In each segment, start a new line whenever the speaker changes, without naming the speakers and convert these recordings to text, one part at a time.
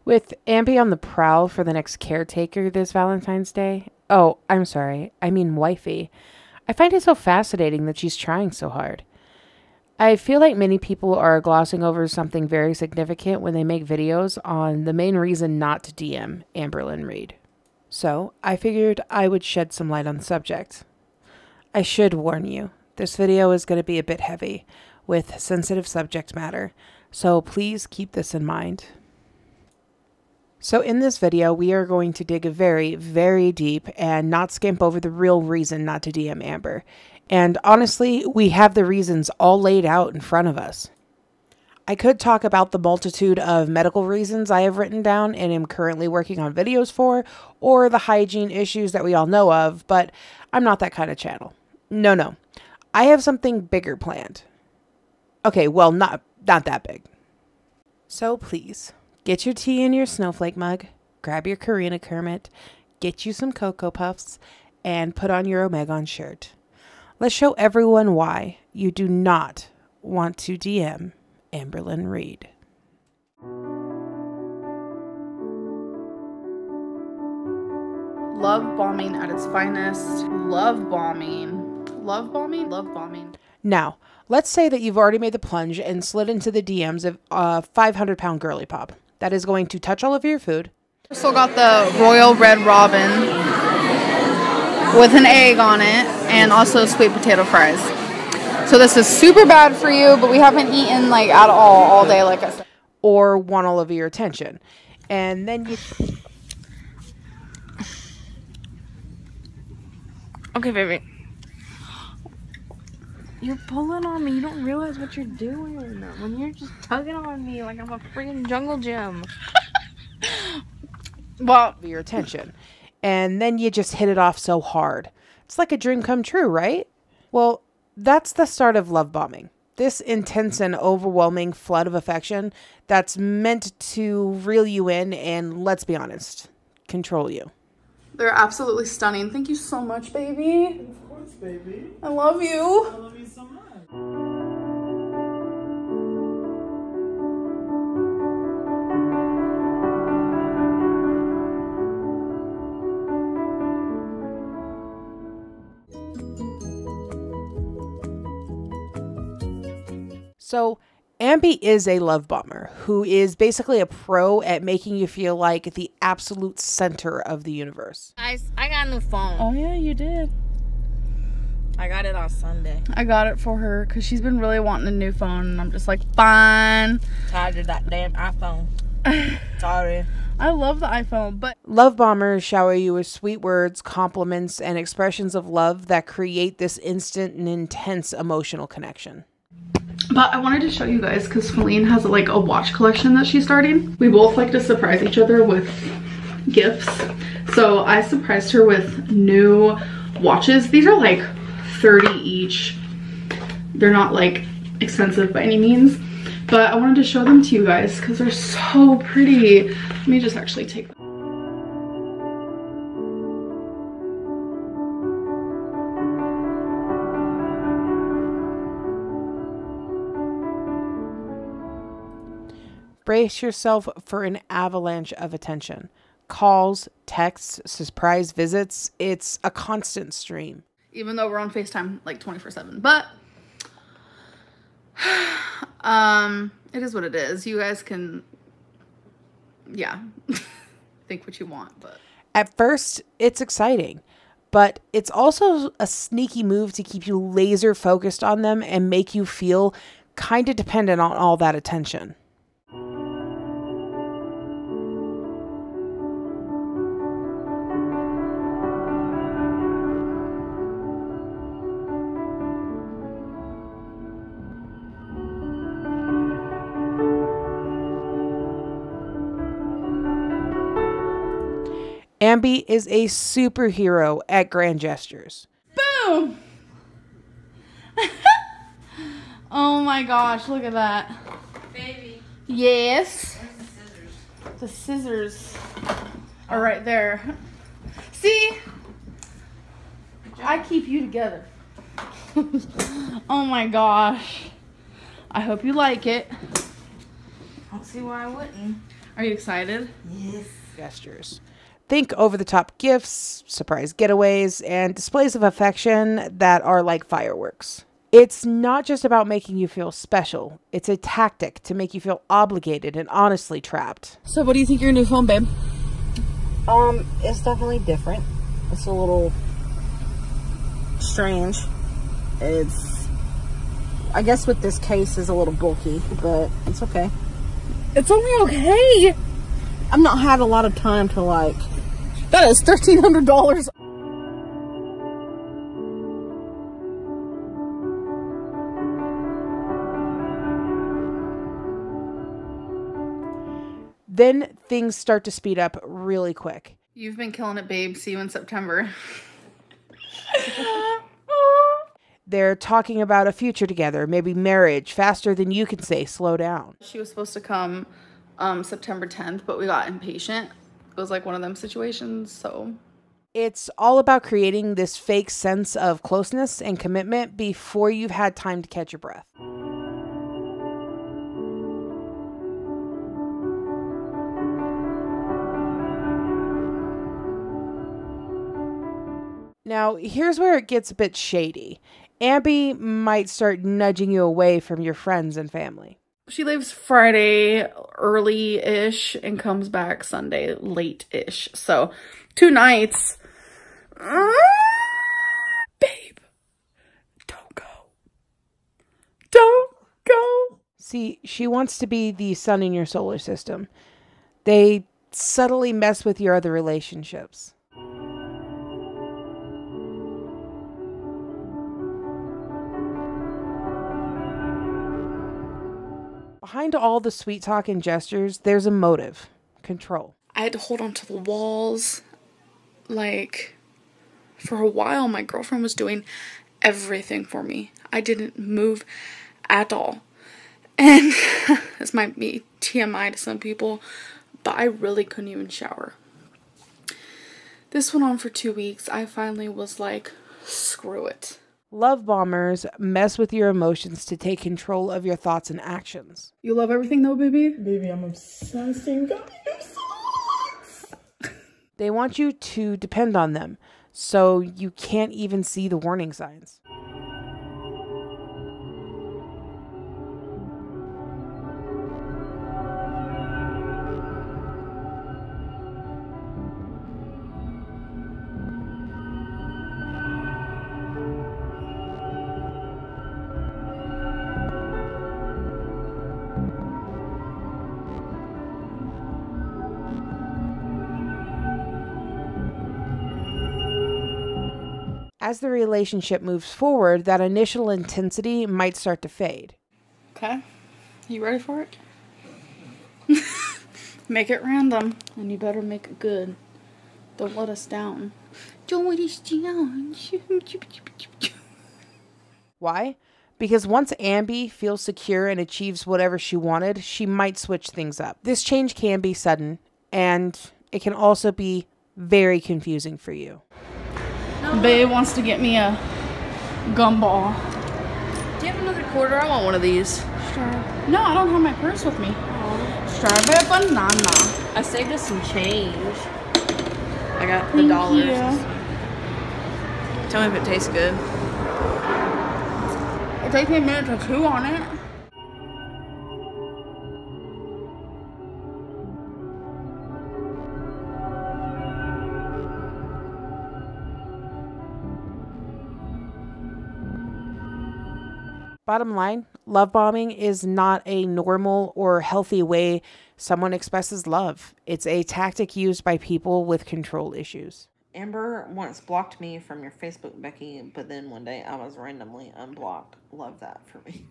With Ambie on the prowl for the next caretaker this Valentine's Day. Oh, I'm sorry. I mean wifey. I find it so fascinating that she's trying so hard. I feel like many people are glossing over something very significant when they make videos on the main reason not to DM Amberlynn Reid. So, I figured I would shed some light on the subject. I should warn you, this video is going to be a bit heavy, with sensitive subject matter, so please keep this in mind. So in this video, we are going to dig very, very deep and not skimp over the real reason not to DM Amber. And honestly, we have the reasons all laid out in front of us. I could talk about the multitude of medical reasons I have written down and am currently working on videos for, or the hygiene issues that we all know of, but I'm not that kind of channel. No. I have something bigger planned. Okay, well, not that big. So please, get your tea in your snowflake mug, grab your Karina Kermit, get you some Cocoa Puffs, and put on your Omegon shirt. Let's show everyone why you do not want to DM Amberlynn Reid.
Love bombing at its finest. Love bombing. Love bombing? Love bombing.
Now, let's say that you've already made the plunge and slid into the DMs of a 500-pound girly pop that is going to touch all of your food.
Still got the Royal Red Robin with an egg on it and also sweet potato fries. So this is super bad for you, but we haven't eaten like at all day, like I said.
Or want all of your attention. And then you...
Okay, baby. You're pulling on me. You don't realize what you're doing when you're just tugging on me like I'm a freaking jungle gym. Well,
your attention. And then you just hit it off so hard. It's like a dream come true, right? Well, that's the start of love bombing. This intense and overwhelming flood of affection that's meant to reel you in and, let's be honest, control you.
They're absolutely stunning. Thank you so much, baby.
Of course, baby.
I love you.
I love you so much.
So, Ambie is a love bomber who is basically a pro at making you feel like the absolute center of the universe.
Guys, I got a new phone.
Oh yeah, you did.
I got it on Sunday.
I got it for her because she's been really wanting a new phone, and I'm just like, fine.
Tired of that damn iPhone. Sorry.
I love the iPhone, but
Love bombers shower you with sweet words, compliments, and expressions of love that create this instant and intense emotional connection.
I wanted to show you guys because Feline has like a watch collection that she's starting. We both like to surprise each other with gifts. So I surprised her with new watches. These are like 30 each. They're not like expensive by any means, but I wanted to show them to you guys because they're so pretty. Let me just actually take them.
Brace yourself for an avalanche of attention. Calls, texts, surprise visits. It's a constant stream.
Even though we're on FaceTime like 24/7, but it is what it is. You guys can, yeah, think what you want, but
At first, it's exciting, but it's also a sneaky move to keep you laser focused on them and make you feel kind of dependent on all that attention. Ambie is a superhero at grand gestures.
boom. Oh my gosh, look at that.
Baby.
Yes.
Where's the scissors?
The scissors are right there. See? I keep you together. Oh my gosh. I hope you like it.
I don't see why I wouldn't.
Are you excited?
Yes.
Gestures. Think over-the-top gifts, surprise getaways, and displays of affection that are like fireworks. It's not just about making you feel special. It's a tactic to make you feel obligated and honestly trapped.
So what do you think of your new phone, babe?
It's definitely different. It's a little strange. I guess with this case is a little bulky, but it's okay.
It's only okay.
I've not had a lot of time to like. That is $1,300.
Then things start to speed up really quick.
You've been killing it, babe. See you in September.
They're talking about a future together, maybe marriage, faster than you can say slow down.
She was supposed to come September 10th, but we got impatient. It was like one of them situations, so.
It's all about creating this fake sense of closeness and commitment before you've had time to catch your breath. Now, here's where it gets a bit shady. Ambie might start nudging you away from your friends and family.
She leaves Friday early-ish and comes back Sunday late-ish. So, 2 nights. Babe, don't go. Don't go.
See, she wants to be the sun in your solar system. They subtly mess with your other relationships. Behind all the sweet talk and gestures, there's a motive. Control.
I had to hold on to the walls. Like, for a while, my girlfriend was doing everything for me. I didn't move at all. And this might be TMI to some people, but I really couldn't even shower. This went on for 2 weeks. I finally was like, screw it.
Love bombers mess with your emotions to take control of your thoughts and actions.
You love everything though, baby?
Baby, I'm obsessed. You got me obsessed.
They want you to depend on them, so you can't even see the warning signs. As the relationship moves forward, that initial intensity might start to fade.
Okay, you ready for it? Make it random, and you better make it good. Don't let us down. Don't let us down.
Why? Because once Ambie feels secure and achieves whatever she wanted, she might switch things up. This change can be sudden, and it can also be very confusing for you.
Babe wants to get me a gumball.
Do you have another quarter? I want one of these.
Sure. No, I don't have my purse with me. Strawberry banana.
I saved us some change. I got the
Thank
dollars.
you.
Tell me if it tastes good.
It takes me a minute to chew on it.
Bottom line, love bombing is not a normal or healthy way someone expresses love. It's a tactic used by people with control issues.
Amber once blocked me from your Facebook, Becky, but then one day I was randomly unblocked. Love that for me.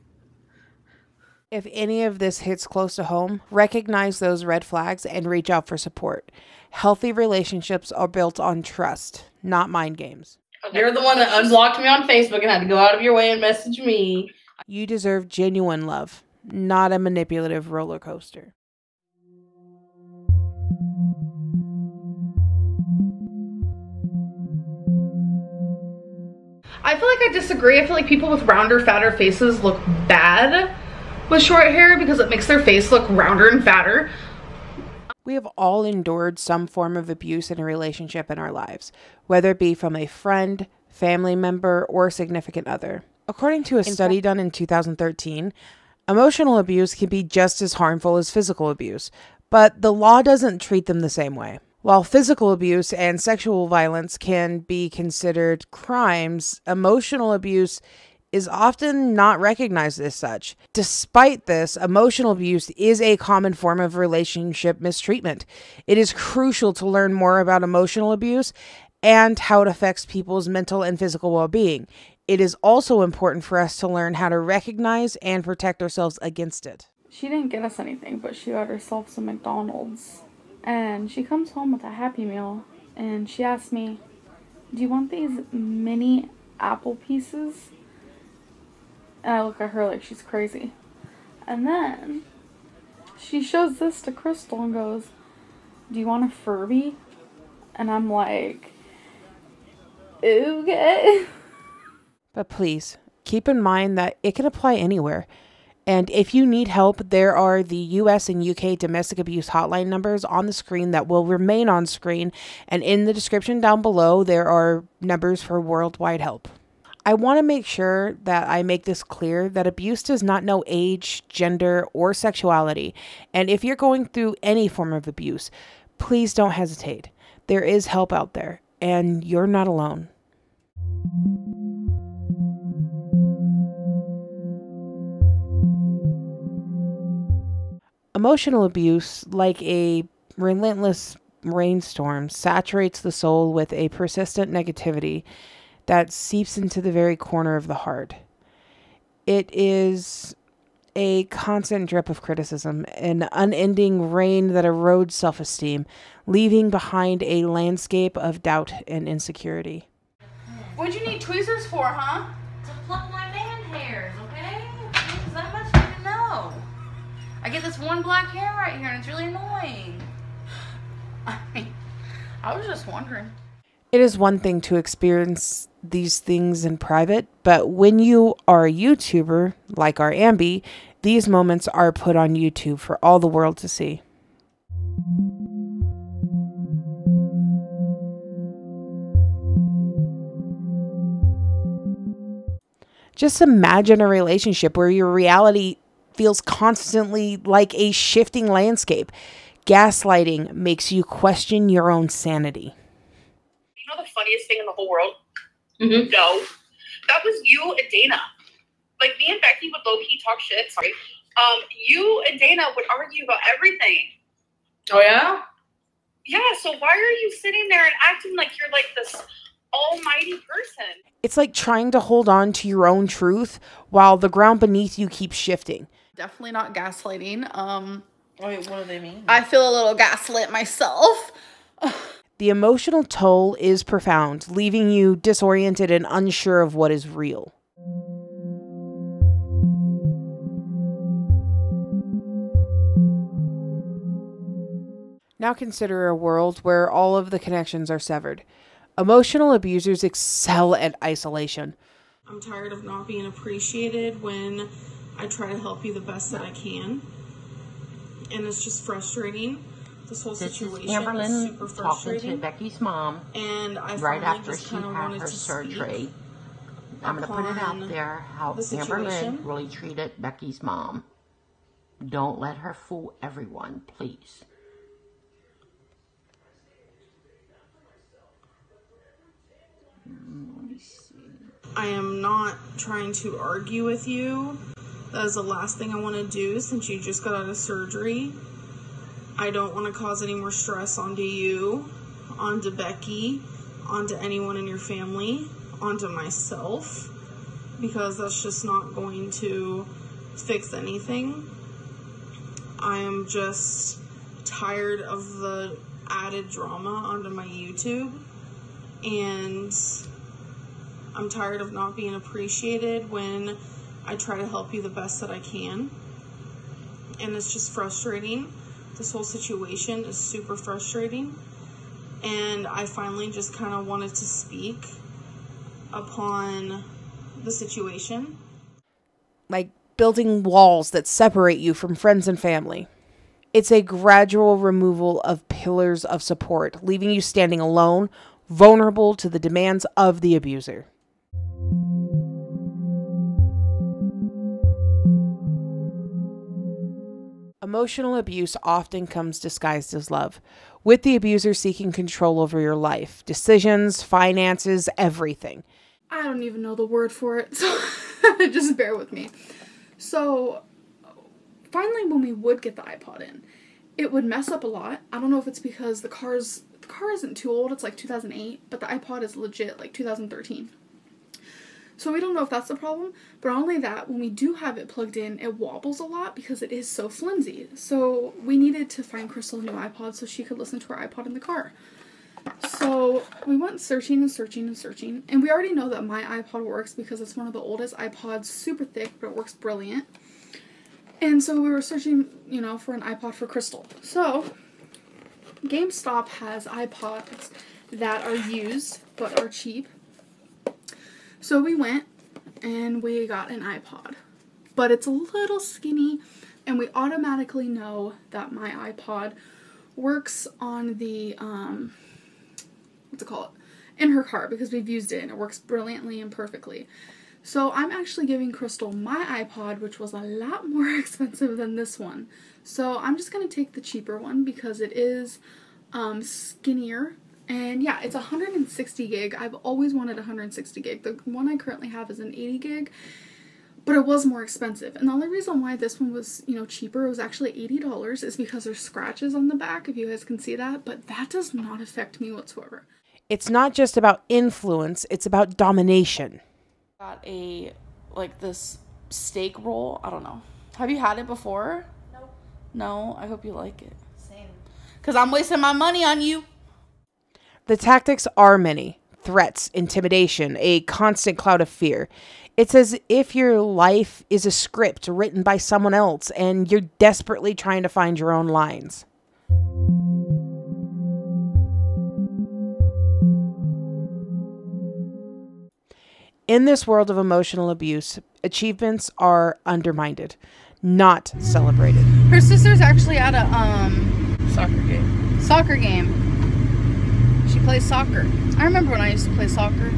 If any of this hits close to home, recognize those red flags and reach out for support. Healthy relationships are built on trust, not mind games.
You're the one that unblocked me on Facebook and had to go out of your way and message me.
You deserve genuine love, not a manipulative roller coaster.
I feel like I disagree. I feel like people with rounder, fatter faces look bad with short hair because it makes their face look rounder and fatter.
We have all endured some form of abuse in a relationship in our lives, whether it be from a friend, family member, or significant other. According to a study done in 2013, emotional abuse can be just as harmful as physical abuse, but the law doesn't treat them the same way. While physical abuse and sexual violence can be considered crimes, emotional abuse is often not recognized as such. Despite this, emotional abuse is a common form of relationship mistreatment. It is crucial to learn more about emotional abuse and how it affects people's mental and physical well-being. It is also important for us to learn how to recognize and protect ourselves against it.
She didn't get us anything, but she got herself some McDonald's. And she comes home with a Happy Meal, and she asked me, "Do you want these mini apple pieces?" And I look at her like she's crazy. And then she shows this to Crystal and goes, "Do you want a Furby?" And I'm like, okay.
But please, keep in mind that it can apply anywhere. And if you need help, there are the US and UK domestic abuse hotline numbers on the screen that will remain on screen. And in the description down below, there are numbers for worldwide help. I want to make sure that I make this clear that abuse does not know age, gender, or sexuality. And if you're going through any form of abuse, please don't hesitate. There is help out there, and you're not alone. Emotional abuse, like a relentless rainstorm, saturates the soul with a persistent negativity that seeps into the very corner of the heart. It is a constant drip of criticism, an unending rain that erodes self-esteem, leaving behind a landscape of doubt and insecurity.
What'd you need tweezers for, huh?
To pluck my man hairs, okay? There's that much I didn't know. I get this one black hair right here and it's really annoying.
I was just wondering.
It is one thing to experience these things in private, but when you are a YouTuber, like our Ambie, these moments are put on YouTube for all the world to see. Just imagine a relationship where your reality feels constantly like a shifting landscape. Gaslighting makes you question your own sanity.
You know the funniest thing in the whole world? Mm-hmm. No. That was you and Dana. Like, me and Becky would low-key talk shit. Sorry. You and Dana would argue about everything.
Oh, yeah?
Yeah, so why are you sitting there and acting like you're like this almighty person?
It's like trying to hold on to your own truth while the ground beneath you keeps shifting.
Definitely not gaslighting.
Wait, what do they mean?
I feel a little gaslit myself.
The emotional toll is profound, leaving you disoriented and unsure of what is real. Now consider a world where all of the connections are severed. Emotional abusers excel at isolation.
I'm tired of not being appreciated when I try to help you the best that I can. And it's just frustrating. This whole situation is super frustrating.
Talking to Becky's mom,
and I
right after
just
she had her surgery. I'm going to put it out there how Amberlynn really treated Becky's mom. Don't let her fool everyone, please. Let me see.
I am not trying to argue with you. That is the last thing I want to do since you just got out of surgery. I don't want to cause any more stress onto you, onto Becky, onto anyone in your family, onto myself, because that's just not going to fix anything. I am just tired of the added drama onto my YouTube, and I'm tired of not being appreciated when I try to help you the best that I can, and it's just frustrating. This whole situation is super frustrating, and I finally just kind of wanted to speak upon the situation.
Like building walls that separate you from friends and family. It's a gradual removal of pillars of support, leaving you standing alone, vulnerable to the demands of the abuser. Emotional abuse often comes disguised as love, with the abuser seeking control over your life, decisions, finances, everything.
I don't even know the word for it, so just bear with me. So, finally when we would get the iPod in, it would mess up a lot. I don't know if it's because the car isn't too old, it's like 2008, but the iPod is legit like 2013. So we don't know if that's the problem, but not only that, when we do have it plugged in, it wobbles a lot because it is so flimsy. So we needed to find Crystal a new iPod so she could listen to her iPod in the car. So we went searching and searching and searching, and we already know that my iPod works because it's one of the oldest iPods, super thick, but it works brilliant. And so we were searching, you know, for an iPod for Crystal. So GameStop has iPods that are used but are cheap. So we went and we got an iPod, but it's a little skinny, and we automatically know that my iPod works on the, what's it called, in her car, because we've used it and it works brilliantly and perfectly. So I'm actually giving Crystal my iPod, which was a lot more expensive than this one. So I'm just going to take the cheaper one because it is skinnier. And yeah, it's 160 gig. I've always wanted 160 gig. The one I currently have is an 80 gig, but it was more expensive. And the only reason why this one was, you know, cheaper, it was actually $80, is because there's scratches on the back, if you guys can see that, but that does not affect me whatsoever.
It's not just about influence, it's about domination.
Got this steak roll. I don't know. Have you had it before?
Nope.
No? I hope you like it.
Same.
Because I'm wasting my money on you.
The tactics are many. Threats, intimidation, a constant cloud of fear. It's as if your life is a script written by someone else and you're desperately trying to find your own lines. In this world of emotional abuse, achievements are undermined, not celebrated.
Her sister's actually at a soccer game. She plays soccer. I remember when I used to play soccer.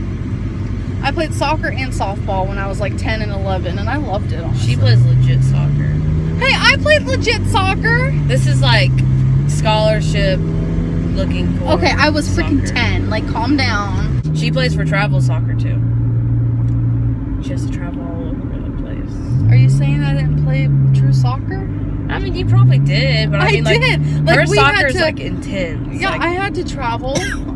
I played soccer and softball when I was like 10 and 11, and I loved it. Honestly.
She plays legit soccer.
Hey, I played legit soccer.
This is like scholarship looking for.
Okay, I was freaking
soccer.
10. Like, calm down.
She plays for travel soccer too. She has to travel all over the place.
Are you saying I didn't play true soccer?
I mean, you probably did, but I mean, like,
did. Like,
her
we
soccer
had
is
to,
like intense.
Yeah,
like,
I had to travel.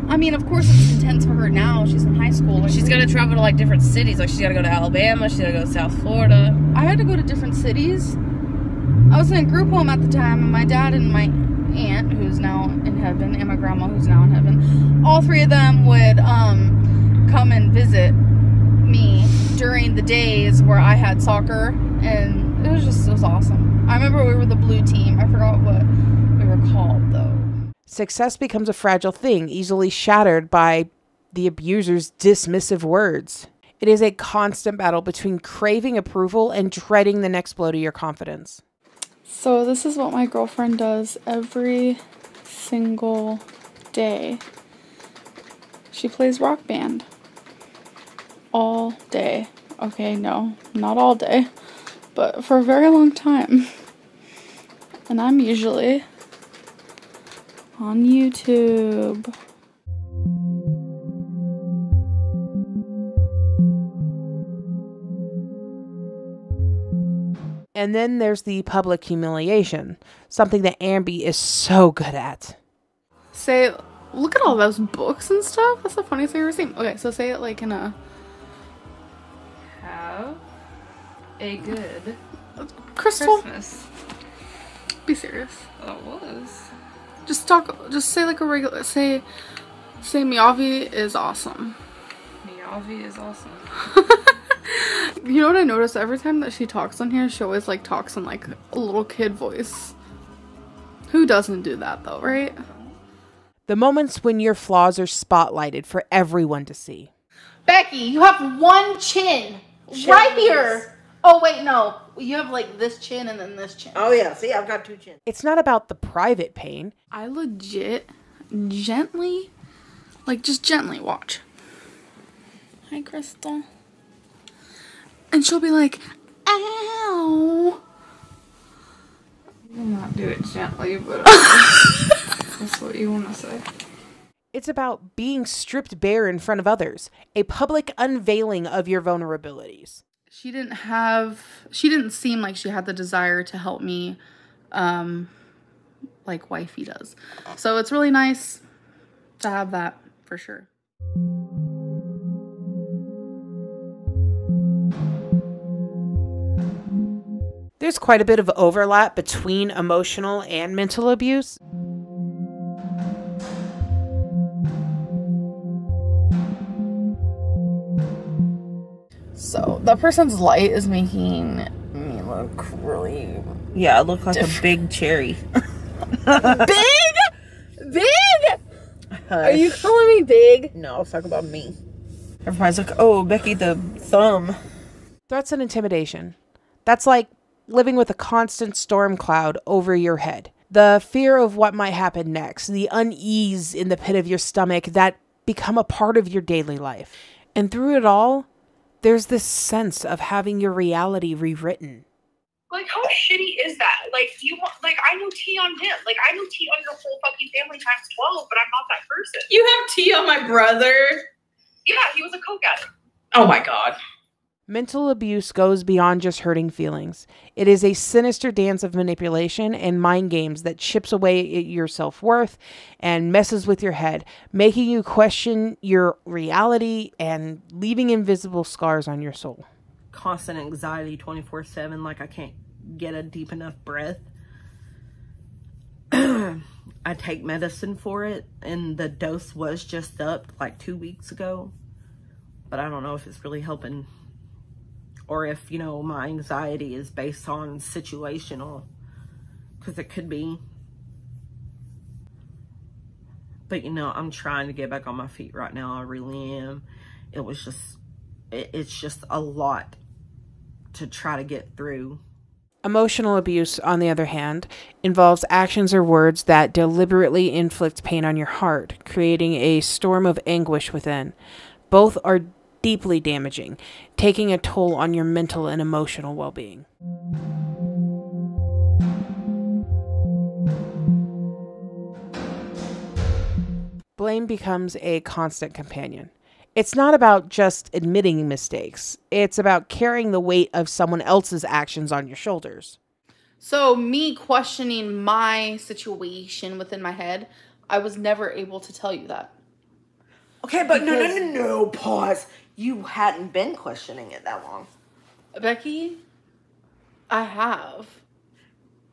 I mean, of course it's intense for her now. She's in high school. Like,
she's got to travel to like different cities. Like, she's got to go to Alabama. She's got to go to South Florida.
I had to go to different cities. I was in a group home at the time, and my dad and my aunt, who's now in heaven, and my grandma, who's now in heaven, all three of them would come and visit me during the days where I had soccer, and it was awesome. I remember we were the blue team. I forgot what we were called, though.
Success becomes a fragile thing, easily shattered by the abuser's dismissive words. It is a constant battle between craving approval and dreading the next blow to your confidence.
So this is what my girlfriend does every single day. She plays rock band all day. Okay, no, not all day, but for a very long time. And I'm usually on YouTube.
And then there's the public humiliation, something that Ambie is so good at.
Say, look at all those books and stuff. That's the funniest thing I've ever seen. Okay, so say it like in a...
Have a good
Crystal,
Christmas.
be serious.
Oh, it was.
Just say like a regular, say Miyavi is awesome.
Miyavi is awesome.
You know what I noticed? Every time that she talks on here, she always like talks in like a little kid voice. Who doesn't do that though, right?
The moments when your flaws are spotlighted for everyone to see.
Becky, you have one chin. Right here.
Oh, wait, no. You have, like, this chin and then this chin.
Oh, yeah. See, I've got 2 chins.
It's not about the private pain.
I legit gently, like, just gently watch. Hi, Crystal. And she'll be like, ow. I will not do it gently, but that's what you want to say.
It's about being stripped bare in front of others, a public unveiling of your vulnerabilities.
She didn't seem like she had the desire to help me like wifey does. So it's really nice to have that for sure.
There's quite a bit of overlap between emotional and mental abuse.
So that person's light is making me look really...
Yeah, I look like a big cherry.
Big? Are you calling me big?
No, let's talk about me. Everybody's like, oh, Becky the thumb.
Threats and intimidation. That's like living with a constant storm cloud over your head. The fear of what might happen next, the unease in the pit of your stomach that become a part of your daily life. And through it all, there's this sense of having your reality rewritten.
Like, how shitty is that? Like, I know tea on him. Like, I know tea on your whole fucking family times 12, but I'm not that person.
You have tea on my brother?
Yeah, he was a coke addict.
Oh my God.
Mental abuse goes beyond just hurting feelings. It is a sinister dance of manipulation and mind games that chips away at your self-worth and messes with your head, making you question your reality and leaving invisible scars on your soul.
Constant anxiety 24/7, like I can't get a deep enough breath. I take medicine for it, and the dose was just up like 2 weeks ago, but I don't know if it's really helping, or if, you know, my anxiety is based on situational, because it could be. But, you know, I'm trying to get back on my feet right now. I really am. It was just, it's just a lot to try to get through.
Emotional abuse, on the other hand, involves actions or words that deliberately inflict pain on your heart, creating a storm of anguish within. Both are deeply damaging, taking a toll on your mental and emotional well-being. Blame becomes a constant companion. It's not about just admitting mistakes. It's about carrying the weight of someone else's actions on your shoulders.
So me questioning my situation within my head, I was never able to tell you that.
Okay, but no, pause. You hadn't been questioning it that long.
Becky, I have.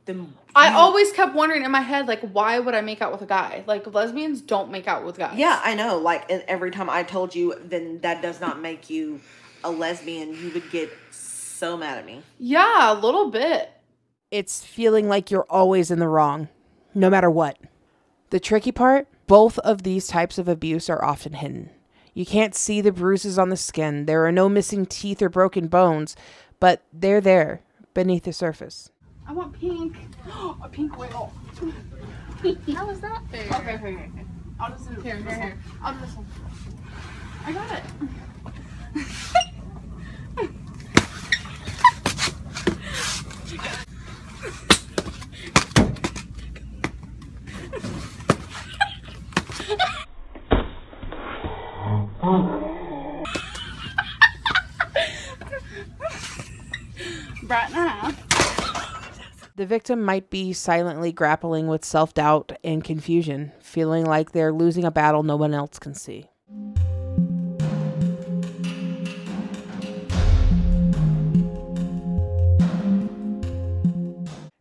Then
I always kept wondering in my head, like, why would I make out with a guy? Like, lesbians don't make out with guys.
Yeah, I know. Like, and every time I told you, then that does not make you a lesbian, you would get so mad at me.
Yeah, a little bit.
It's feeling like you're always in the wrong, no matter what. The tricky part, both of these types of abuse are often hidden. You can't see the bruises on the skin. There are no missing teeth or broken bones, but they're there beneath the surface.
I want pink. A pink whale. How is that fair? Okay. I'll just do here. I'll do this one. I got it. Brat and a half.
The victim might be silently grappling with self-doubt and confusion, feeling like they're losing a battle no one else can see.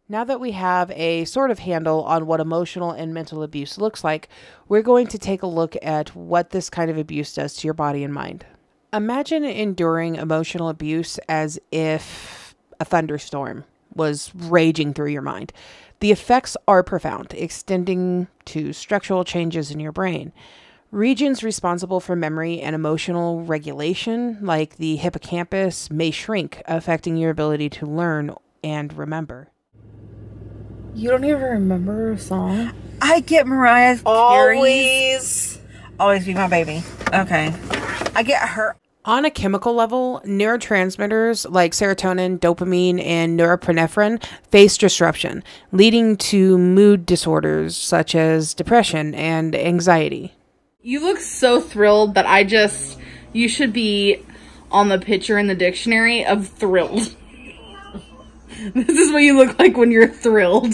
Now that we have a sort of handle on what emotional and mental abuse looks like, we're going to take a look at what this kind of abuse does to your body and mind. Imagine enduring emotional abuse as if a thunderstorm was raging through your mind. The effects are profound, extending to structural changes in your brain. Regions responsible for memory and emotional regulation, like the hippocampus, may shrink, affecting your ability to learn and remember.
You don't even remember a song?
I get Mariah
Always.
Always Be My Baby. Okay. I get her.
On a chemical level, neurotransmitters like serotonin, dopamine, and norepinephrine face disruption, leading to mood disorders such as depression and anxiety.
You look so thrilled that you should be on the picture in the dictionary of thrilled. This is what you look like when you're thrilled.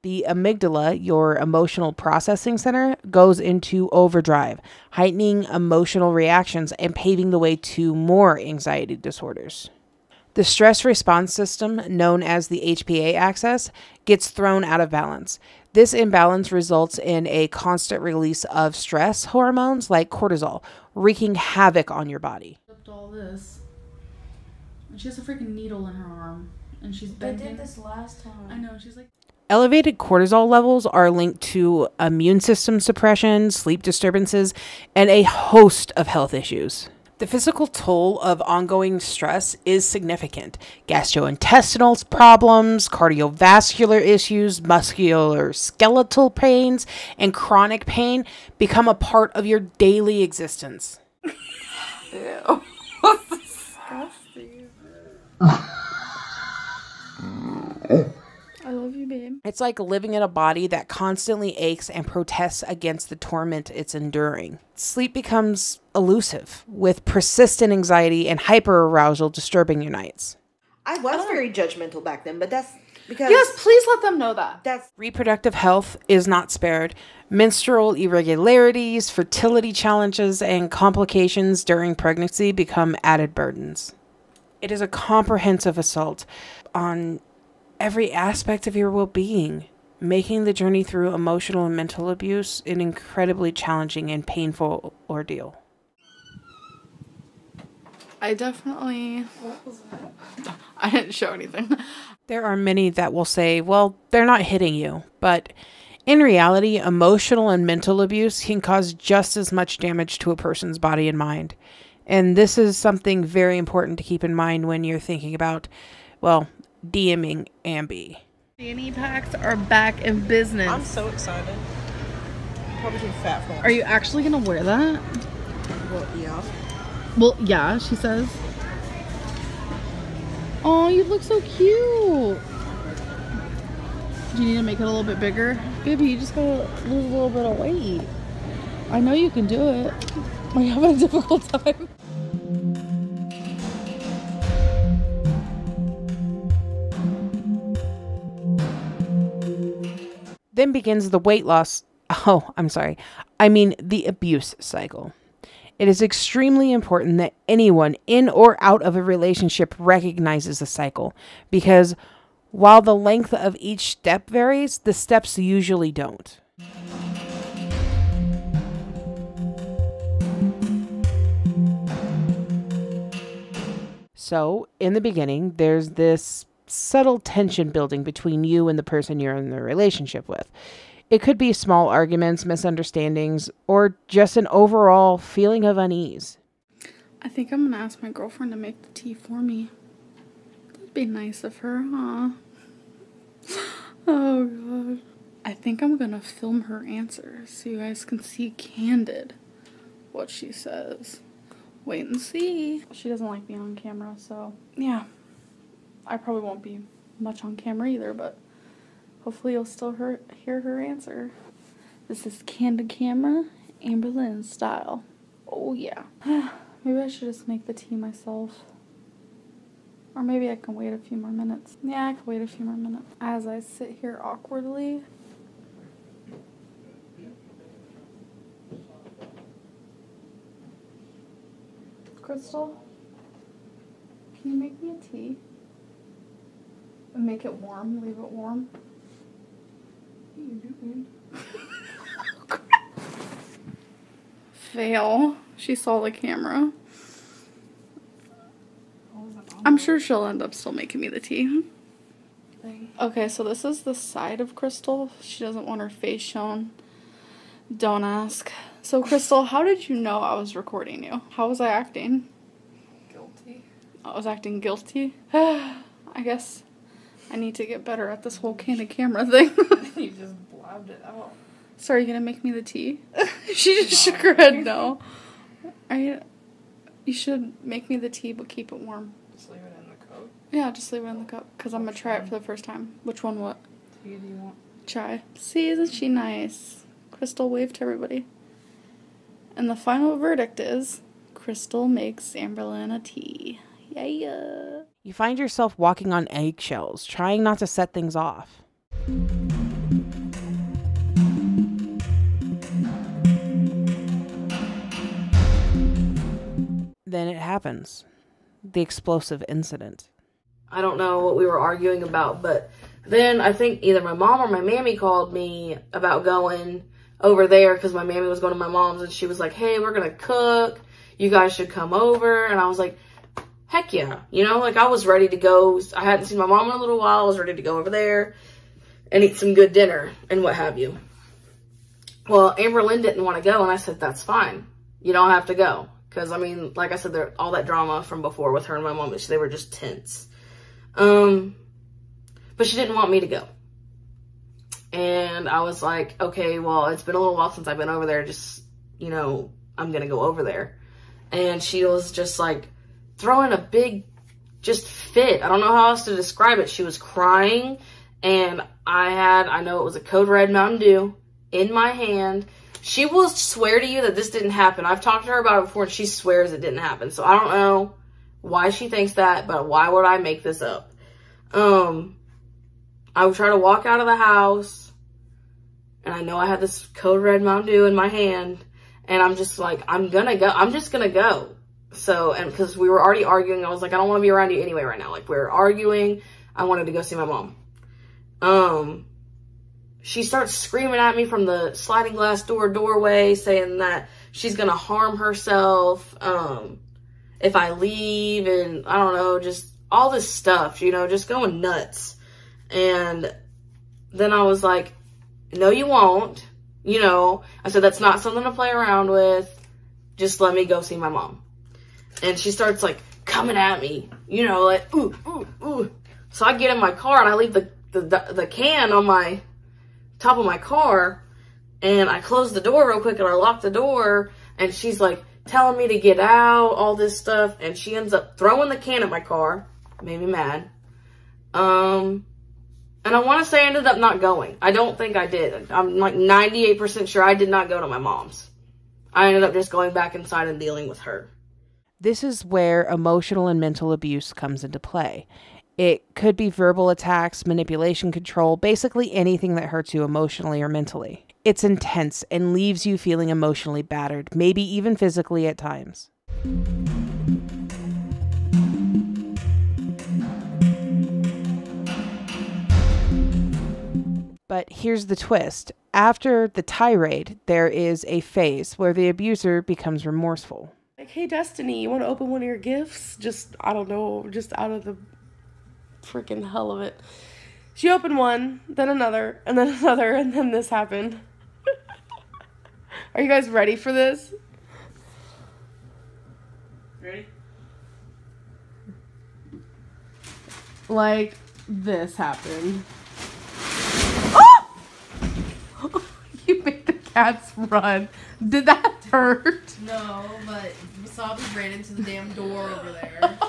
The amygdala, your emotional processing center, goes into overdrive, heightening emotional reactions and paving the way to more anxiety disorders. The stress response system, known as the HPA axis, gets thrown out of balance. This imbalance results in a constant release of stress hormones like cortisol, wreaking havoc on your body.
All this. And she has a freaking needle in her arm. And she's bending.
I did this last time.
I know, she's like...
Elevated cortisol levels are linked to immune system suppression, sleep disturbances, and a host of health issues. The physical toll of ongoing stress is significant. Gastrointestinal problems, cardiovascular issues, musculoskeletal pains, and chronic pain become a part of your daily existence.
Ew. That's disgusting. I love you, babe.
It's like living in a body that constantly aches and protests against the torment it's enduring. Sleep becomes elusive, with persistent anxiety and hyperarousal disturbing your nights.
I was very judgmental back then, but that's because...
Yes, please let them know that.
That's...
Reproductive health is not spared. Menstrual irregularities, fertility challenges, and complications during pregnancy become added burdens. It is a comprehensive assault on every aspect of your well-being, making the journey through emotional and mental abuse an incredibly challenging and painful ordeal.
I definitely... What was that? I didn't show anything.
There are many that will say, well, they're not hitting you, but in reality, emotional and mental abuse can cause just as much damage to a person's body and mind. And this is something very important to keep in mind when you're thinking about, well, DMing Ambie.
Fanny packs are back in business.
I'm so excited. I'm probably too fat for them.
Are you actually gonna wear that?
Well, yeah.
Well, yeah, she says. Oh, you look so cute. Do you need to make it a little bit bigger? Baby, you just gotta lose a little bit of weight. I know you can do it. Are you having a difficult time?
Then begins the weight loss. Oh, I'm sorry. I mean the abuse cycle. It is extremely important that anyone in or out of a relationship recognizes the cycle, because while the length of each step varies, the steps usually don't. So, in the beginning, there's this subtle tension building between you and the person you're in the relationship with. It could be small arguments, misunderstandings, or just an overall feeling of unease.
I think I'm gonna ask my girlfriend to make the tea for me. That'd be nice of her, huh? Oh god. I think I'm gonna film her answer so you guys can see candid what she says. Wait and see. She doesn't like being on camera, so yeah. I probably won't be much on camera either, but hopefully you'll still hear her answer. This is candid camera, Amberlynn style. Oh yeah. Maybe I should just make the tea myself. Or maybe I can wait a few more minutes. Yeah, I can wait a few more minutes. As I sit here awkwardly. Crystal, can you make me a tea? And make it warm, leave it warm. What are you doing? Fail. She saw the camera. I'm sure she'll end up still making me the tea. Okay, so this is the side of Crystal. She doesn't want her face shown. Don't ask. So, Crystal, how did you know I was recording you? How was I acting?
Guilty.
I was acting guilty? I guess I need to get better at this whole candid camera thing.
You just blabbed it out.
So, are you gonna make me the tea? She just shook her head no. You should make me the tea, but keep it warm.
Just leave it in the cup?
Yeah, just leave it in the cup, because I'm gonna try it for the first time. Which one, what?
Tea do you want?
Chai. See, isn't she nice? Crystal waved to everybody. And the final verdict is, Crystal makes Amberlynn a tea. Yeah.
You find yourself walking on eggshells, trying not to set things off. Then it happens. The explosive incident.
I don't know what we were arguing about, but then I think either my mom or my mammy called me about going over there because my mammy was going to my mom's and she was like, hey, we're going to cook. You guys should come over. And I was like, heck yeah. You know, like I was ready to go. I hadn't seen my mom in a little while. I was ready to go over there and eat some good dinner and what have you. Well, Amberlynn didn't want to go and I said, that's fine. You don't have to go. Because, I mean, like I said, all that drama from before with her and my mom, they were just tense. But she didn't want me to go. And I was like, okay, well, it's been a little while since I've been over there. Just, you know, I'm going to go over there. And she was just like throwing a big, just fit. I don't know how else to describe it. She was crying. And I know it was a Code Red Mountain Dew in my hand. She will swear to you that this didn't happen. I've talked to her about it before and she swears it didn't happen. So I don't know why she thinks that, but why would I make this up? I would try to walk out of the house and I know I had this Code Red Mountain Dew in my hand and I'm just like, I'm gonna go. I'm just gonna go. So, and because we were already arguing, I was like, I don't want to be around you anyway right now. Like we were arguing. I wanted to go see my mom. She starts screaming at me from the sliding glass doorway, saying that she's going to harm herself if I leave, and I don't know, just all this stuff, you know, just going nuts. And then I was like, no, you won't. You know, I said, that's not something to play around with. Just let me go see my mom. And she starts like coming at me, you know, like, ooh, ooh, ooh. So I get in my car and I leave the can on my top of my car and I close the door real quick and I lock the door and she's like telling me to get out, all this stuff, and she ends up throwing the can at my car. Made me mad. And I want to say I ended up not going. I don't think I did. I'm like 98% sure I did not go to my mom's. I ended up just going back inside and dealing with her.
This is where emotional and mental abuse comes into play. It could be verbal attacks, manipulation, control, basically anything that hurts you emotionally or mentally. It's intense and leaves you feeling emotionally battered, maybe even physically at times. But here's the twist. After the tirade, there is a phase where the abuser becomes remorseful.
Like, hey, Destiny, you want to open one of your gifts? Just, I don't know, just out of the freaking hell of it. She opened one, then another, and then another, and then this happened. Are you guys ready for this? Ready? Like, this happened. Oh! You made the cats run. Did that hurt?
No, but Wasabi ran into the damn door over there.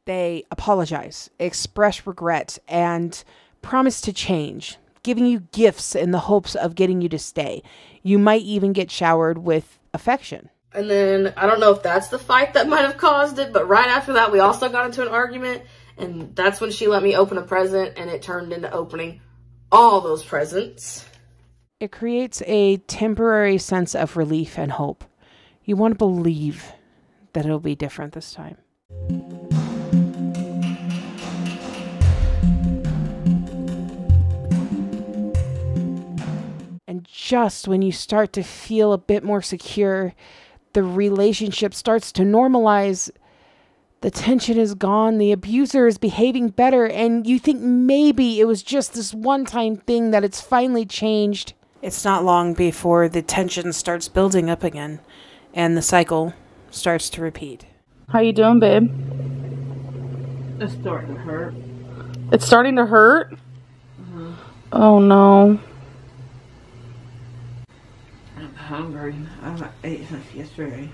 They apologize, express regret, and promise to change, giving you gifts in the hopes of getting you to stay. You might even get showered with affection.
And then, I don't know if that's the fight that might have caused it, but right after that, we also got into an argument, and that's when she let me open a present, and it turned into opening all those presents.
It creates a temporary sense of relief and hope. You want to believe that it'll be different this time. And just when you start to feel a bit more secure, the relationship starts to normalize. The tension is gone. The abuser is behaving better. And you think maybe it was just this one-time thing, that it's finally changed. It's not long before the tension starts building up again, and the cycle starts to repeat.
How you doing, babe?
It's starting to hurt.
It's starting to hurt? Oh, no.
I'm hungry. I haven't ate since yesterday.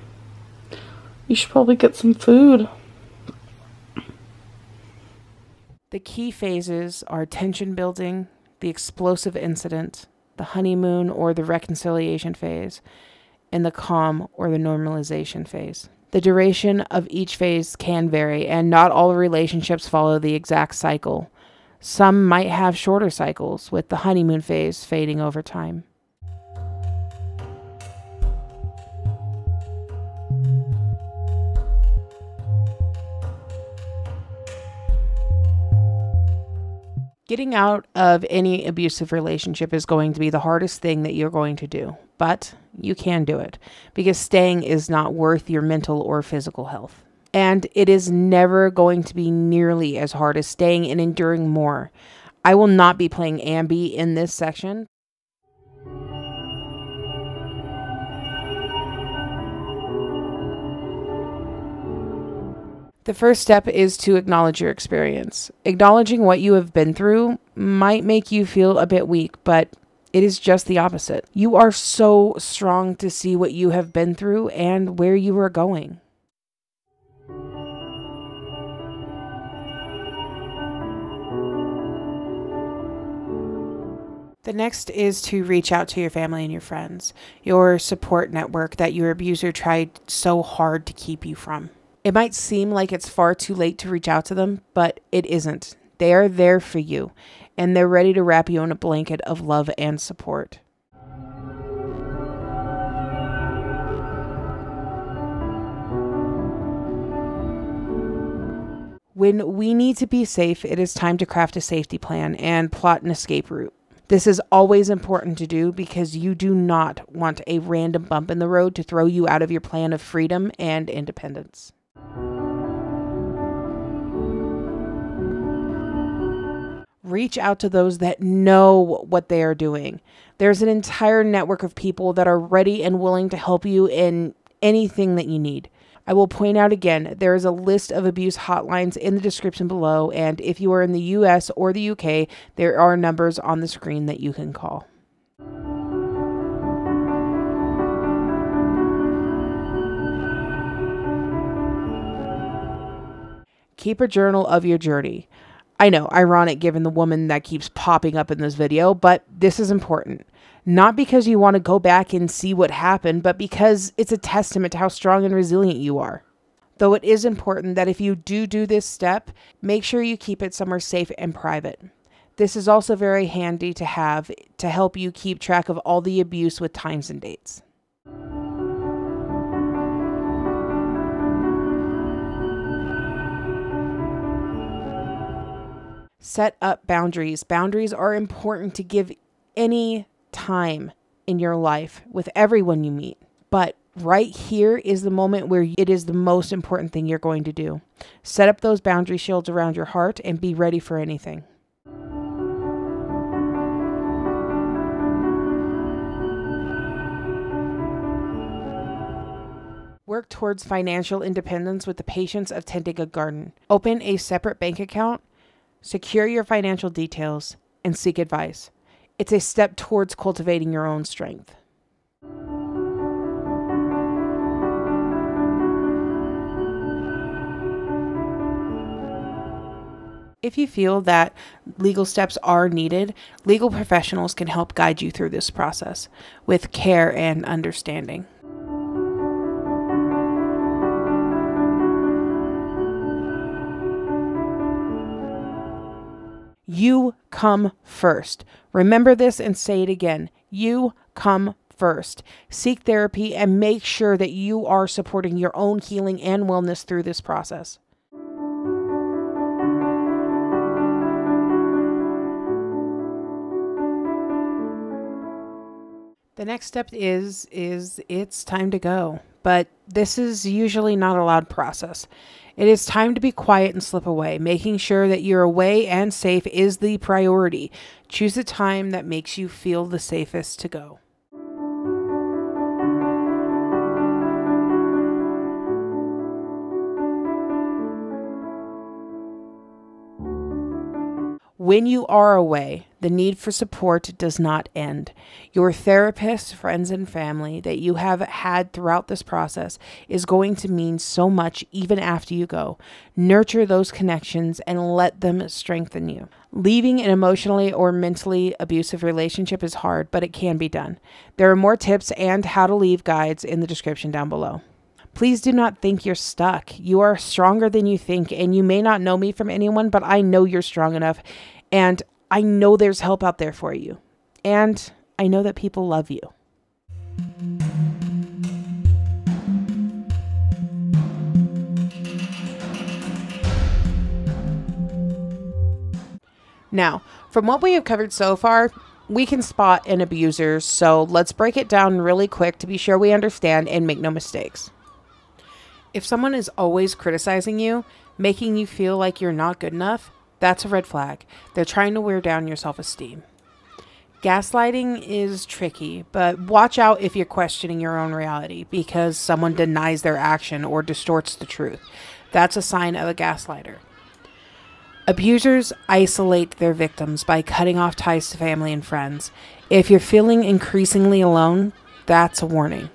You should probably get some food.
The key phases are tension building, the explosive incident, the honeymoon or the reconciliation phase, and the calm or the normalization phase. The duration of each phase can vary, and not all relationships follow the exact cycle. Some might have shorter cycles, with the honeymoon phase fading over time. Getting out of any abusive relationship is going to be the hardest thing that you're going to do, but you can do it because staying is not worth your mental or physical health. And it is never going to be nearly as hard as staying and enduring more. I will not be playing Ambie in this section. The first step is to acknowledge your experience. Acknowledging what you have been through might make you feel a bit weak, but it is just the opposite. You are so strong to see what you have been through and where you are going. The next is to reach out to your family and your friends, your support network that your abuser tried so hard to keep you from. It might seem like it's far too late to reach out to them, but it isn't. They are there for you, and they're ready to wrap you in a blanket of love and support. When we need to be safe, it is time to craft a safety plan and plot an escape route. This is always important to do because you do not want a random bump in the road to throw you out of your plan of freedom and independence. Reach out to those that know what they are doing. There's an entire network of people that are ready and willing to help you in anything that you need. I will point out again, there is a list of abuse hotlines in the description below, and if you are in the US or the UK, there are numbers on the screen that you can call. Keep a journal of your journey. I know, ironic given the woman that keeps popping up in this video, but this is important. Not because you want to go back and see what happened, but because it's a testament to how strong and resilient you are. Though it is important that if you do this step, make sure you keep it somewhere safe and private. This is also very handy to have to help you keep track of all the abuse with times and dates. Set up boundaries. Boundaries are important to give any time in your life with everyone you meet. But right here is the moment where it is the most important thing you're going to do. Set up those boundary shields around your heart and be ready for anything. Work towards financial independence with the patience of tending a garden. Open a separate bank account. Secure your financial details and seek advice. It's a step towards cultivating your own strength. If you feel that legal steps are needed, legal professionals can help guide you through this process with care and understanding. You come first. Remember this and say it again. You come first. Seek therapy and make sure that you are supporting your own healing and wellness through this process. The next step is it's time to go. But this is usually not a loud process. It is time to be quiet and slip away. Making sure that you're away and safe is the priority. Choose a time that makes you feel the safest to go. When you are away, the need for support does not end. Your therapist, friends, and family that you have had throughout this process is going to mean so much even after you go. Nurture those connections and let them strengthen you. Leaving an emotionally or mentally abusive relationship is hard, but it can be done. There are more tips and how to leave guides in the description down below. Please do not think you're stuck. You are stronger than you think, and you may not know me from anyone, but I know you're strong enough, and I know there's help out there for you, and I know that people love you. Now, from what we have covered so far, we can spot an abuser, so let's break it down really quick to be sure we understand and make no mistakes. If someone is always criticizing you, making you feel like you're not good enough, that's a red flag. They're trying to wear down your self-esteem. Gaslighting is tricky, but watch out if you're questioning your own reality because someone denies their action or distorts the truth. That's a sign of a gaslighter. Abusers isolate their victims by cutting off ties to family and friends. If you're feeling increasingly alone, that's a warning.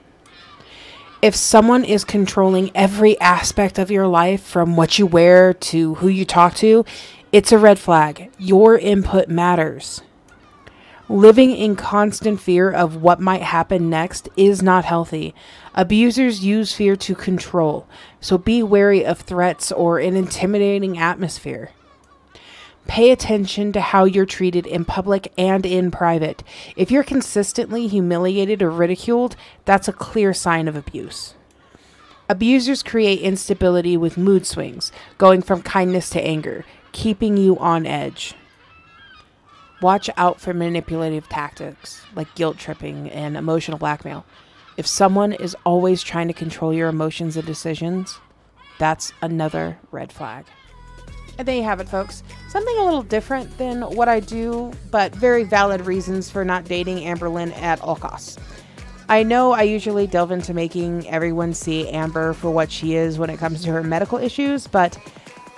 If someone is controlling every aspect of your life, from what you wear to who you talk to, it's a red flag. Your input matters. Living in constant fear of what might happen next is not healthy. Abusers use fear to control, so be wary of threats or an intimidating atmosphere. Pay attention to how you're treated in public and in private. If you're consistently humiliated or ridiculed, that's a clear sign of abuse. Abusers create instability with mood swings, going from kindness to anger, keeping you on edge. Watch out for manipulative tactics like guilt tripping and emotional blackmail. If someone is always trying to control your emotions and decisions, that's another red flag. And there you have it, folks. Something a little different than what I do, but very valid reasons for not dating Amberlynn at all costs. I know I usually delve into making everyone see Amber for what she is when it comes to her medical issues, but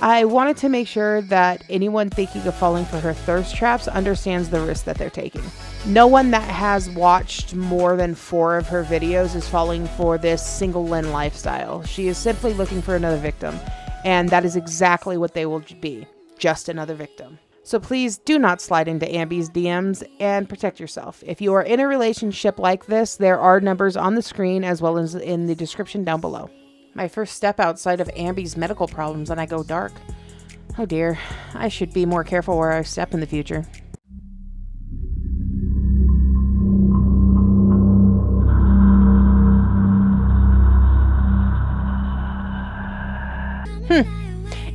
I wanted to make sure that anyone thinking of falling for her thirst traps understands the risk that they're taking. No one that has watched more than 4 of her videos is falling for this single Lynn lifestyle. She is simply looking for another victim. And that is exactly what they will be, just another victim. So please do not slide into Ambie's DMs and protect yourself. If you are in a relationship like this, there are numbers on the screen as well as in the description down below. My first step outside of Ambie's medical problems and I go dark. Oh dear, I should be more careful where I step in the future.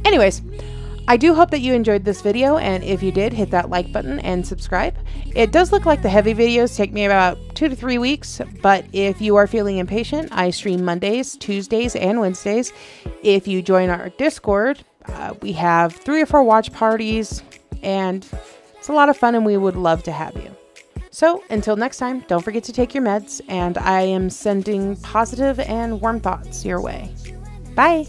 Anyways, I do hope that you enjoyed this video, and if you did, hit that like button and subscribe. It does look like the heavy videos take me about 2 to 3 weeks, but if you are feeling impatient, I stream Mondays, Tuesdays, and Wednesdays. If you join our Discord, we have 3 or 4 watch parties, and it's a lot of fun, and we would love to have you. So until next time, don't forget to take your meds, and I am sending positive and warm thoughts your way. Bye!